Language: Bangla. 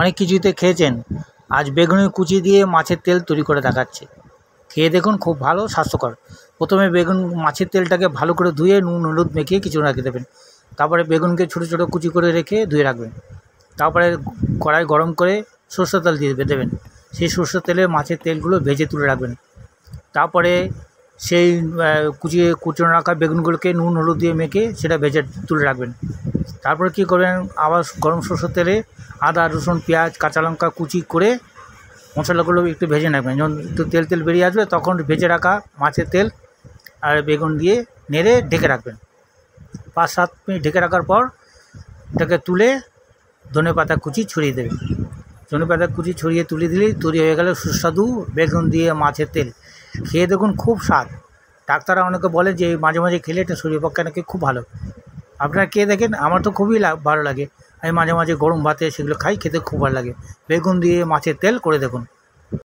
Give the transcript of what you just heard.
অনেক কিছুতে খেয়েছেন, আজ বেগুনের কুচি দিয়ে মাছের তেল তৈরি করে দেখাচ্ছে। খেয়ে দেখুন, খুব ভালো, স্বাস্থ্যকর। প্রথমে মাছের তেলটাকে ভালো করে ধুয়ে নুন হলুদ মেখে কিছুক্ষণ রেখে দেবেন। তারপরে বেগুনকে ছোটো ছোটো কুচি করে রেখে ধুয়ে রাখবেন। তারপরে কড়াই গরম করে সরষের তেল দিয়ে দেবেন। সেই সরষের তেলে মাছের তেলগুলো ভেজে তুলে রাখবেন। তারপরে সেই কুচনো রাখা বেগুনগুলোকে নুন হলুদ দিয়ে মেখে সেটা ভেজে তুলে রাখবেন। তারপরে কী করবেন, আবার গরম সরষের তেলে আদা রসুন পেঁয়াজ কাঁচা লঙ্কা কুচি করে মশলাগুলো একটু ভেজে নেবেন। যখন একটু তেল তেল বেরিয়ে আসবে তখন ভেজে রাখা মাছের তেল আর বেগুন দিয়ে নেড়ে ঢেকে রাখবেন। 5-7 মিনিট ঢেকে রাখার পর এটাকে তুলে ধনেপাতা কুচি ছড়িয়ে দেবেন। ধনেপাতা কুচি ছড়িয়ে তুলে দিলেই তৈরি হয়ে গেল সুস্বাদু বেগুন দিয়ে মাছের তেল। খেয়ে দেখুন, খুব স্বাদ। ডাক্তাররা অনেকে বলে যে মাঝে মাঝে খেলে এটা শরীরের পক্ষে নাকি খুব ভালো। আপনারা খেয়ে দেখেন, আমার তো খুবই ভালো লাগে। আমি মাঝে মাঝে গরম ভাতে সেগুলো খাই, খেতে খুব ভালো লাগে। বেগুন দিয়ে মাছের তেল করে দেখুন।